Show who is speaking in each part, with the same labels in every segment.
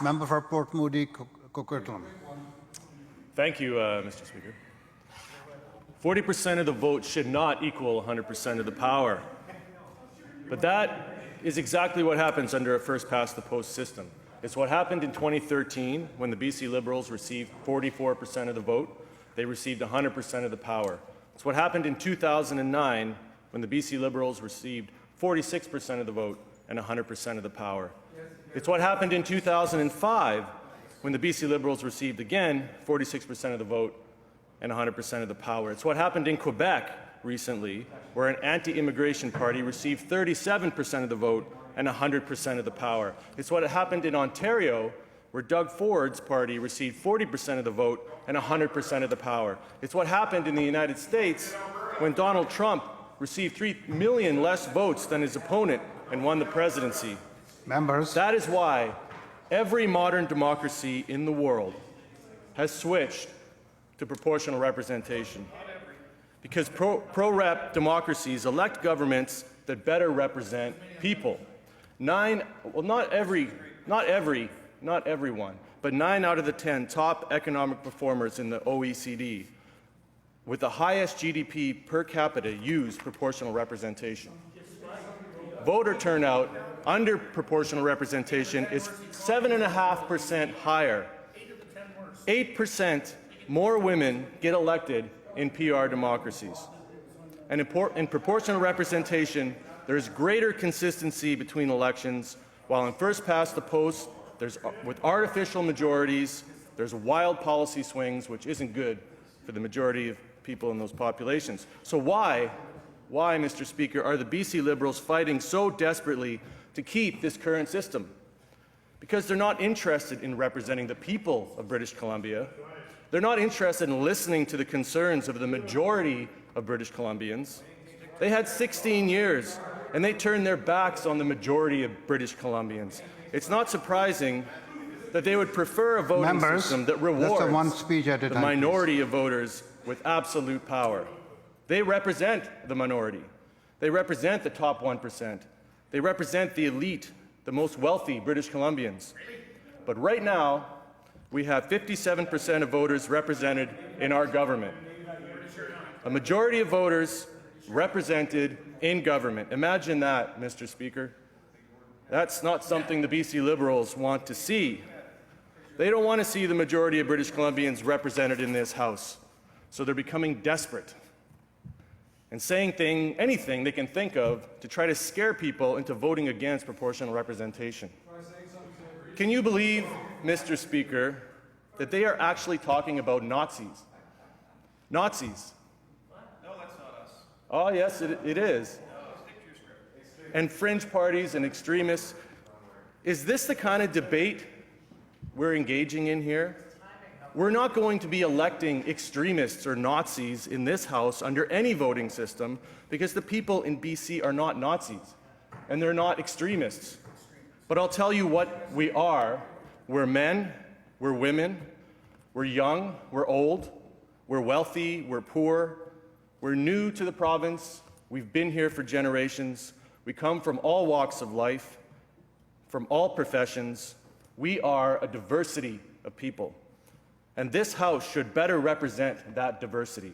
Speaker 1: Member for Port Moody-Burquitlam.
Speaker 2: Thank you, Mr. Speaker. 40% of the vote should not equal 100% of the power. But that is exactly what happens under a first-past-the-post system. It's what happened in 2013 when the BC Liberals received 44% of the vote. They received 100% of the power. It's what happened in 2009 when the BC Liberals received 46% of the vote and 100% of the power. It's what happened in 2005 when the BC Liberals received again 46% of the vote and 100% of the power. It's what happened in Quebec recently, where an anti-immigration party received 37% of the vote and 100% of the power. It's what happened in Ontario, where Doug Ford's party received 40% of the vote and 100% of the power. It's what happened in the United States when Donald Trump received 3 million less votes than his opponent and won the presidency.
Speaker 1: Members.
Speaker 2: That is why every modern democracy in the world has switched to proportional representation. Because pro-rep democracies elect governments that better represent people. Not everyone, but 9 out of the 10 top economic performers in the OECD with the highest GDP per capita use proportional representation. Voter turnout under proportional representation is 7.5% higher. 8% more women get elected in PR democracies. And in proportional representation, there's greater consistency between elections, while in first-past-the-post, with artificial majorities, there's wild policy swings, which isn't good for the majority of people in those populations. So why, Mr. Speaker, are the BC Liberals fighting so desperately to keep this current system? Because they're not interested in representing the people of British Columbia. They're not interested in listening to the concerns of the majority of British Columbians. They had 16 years, and they turned their backs on the majority of British Columbians. It's not surprising that they would prefer a voting system that rewards the minority of voters with absolute power. They represent the minority. They represent the top 1%. They represent the elite, the most wealthy British Columbians. But right now, we have 57% of voters represented in our government. A majority of voters represented in government. Imagine that, Mr. Speaker. That's not something the BC Liberals want to see. They don't want to see the majority of British Columbians represented in this House. So they're becoming desperate and saying anything they can think of to try to scare people into voting against proportional representation. Can you believe, Mr. Speaker, that they are actually talking about Nazis? Nazis.
Speaker 3: No, that's not us.
Speaker 2: Oh, yes, it is. And fringe parties and extremists. Is this the kind of debate we're engaging in here? We're not going to be electing extremists or Nazis in this House under any voting system because the people in BC are not Nazis and they're not extremists. But I'll tell you what we are. We're men, we're women, we're young, we're old, we're wealthy, we're poor, we're new to the province, we've been here for generations, we come from all walks of life, from all professions. We are a diversity of people. And this House should better represent that diversity.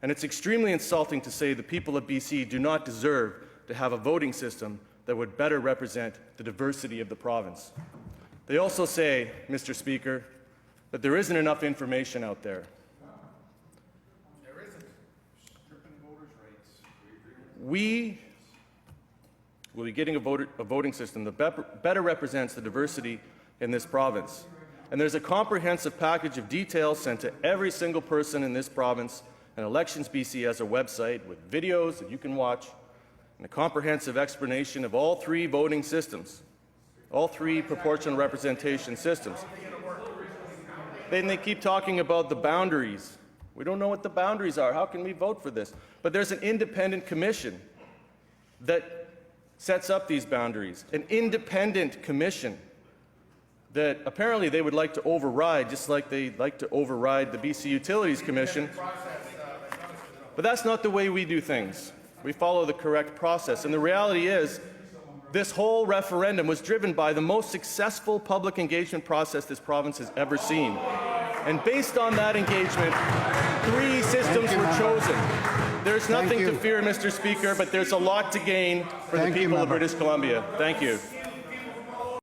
Speaker 2: And it's extremely insulting to say the people of BC do not deserve to have a voting system that would better represent the diversity of the province. They also say, Mr. Speaker, that there isn't enough information out there.
Speaker 3: There isn't. Stripping voters' rights.
Speaker 2: We will be getting a voting system that better represents the diversity in this province. And there's a comprehensive package of details sent to every single person in this province, and Elections.bc has a website with videos that you can watch, and a comprehensive explanation of all 3 voting systems, all 3 proportional representation systems. Then they keep talking about the boundaries. We don't know what the boundaries are. How can we vote for this? But there's an independent commission that sets up these boundaries, an independent commission that apparently they would like to override, just like they like to override the BC Utilities Commission. But that's not the way we do things. We follow the correct process. And the reality is, This whole referendum was driven by the most successful public engagement process this province has ever seen. And based on that engagement, 3 systems were chosen. There's nothing to fear, Mr. Speaker, but there's a lot to gain for the people of British Columbia. Thank you.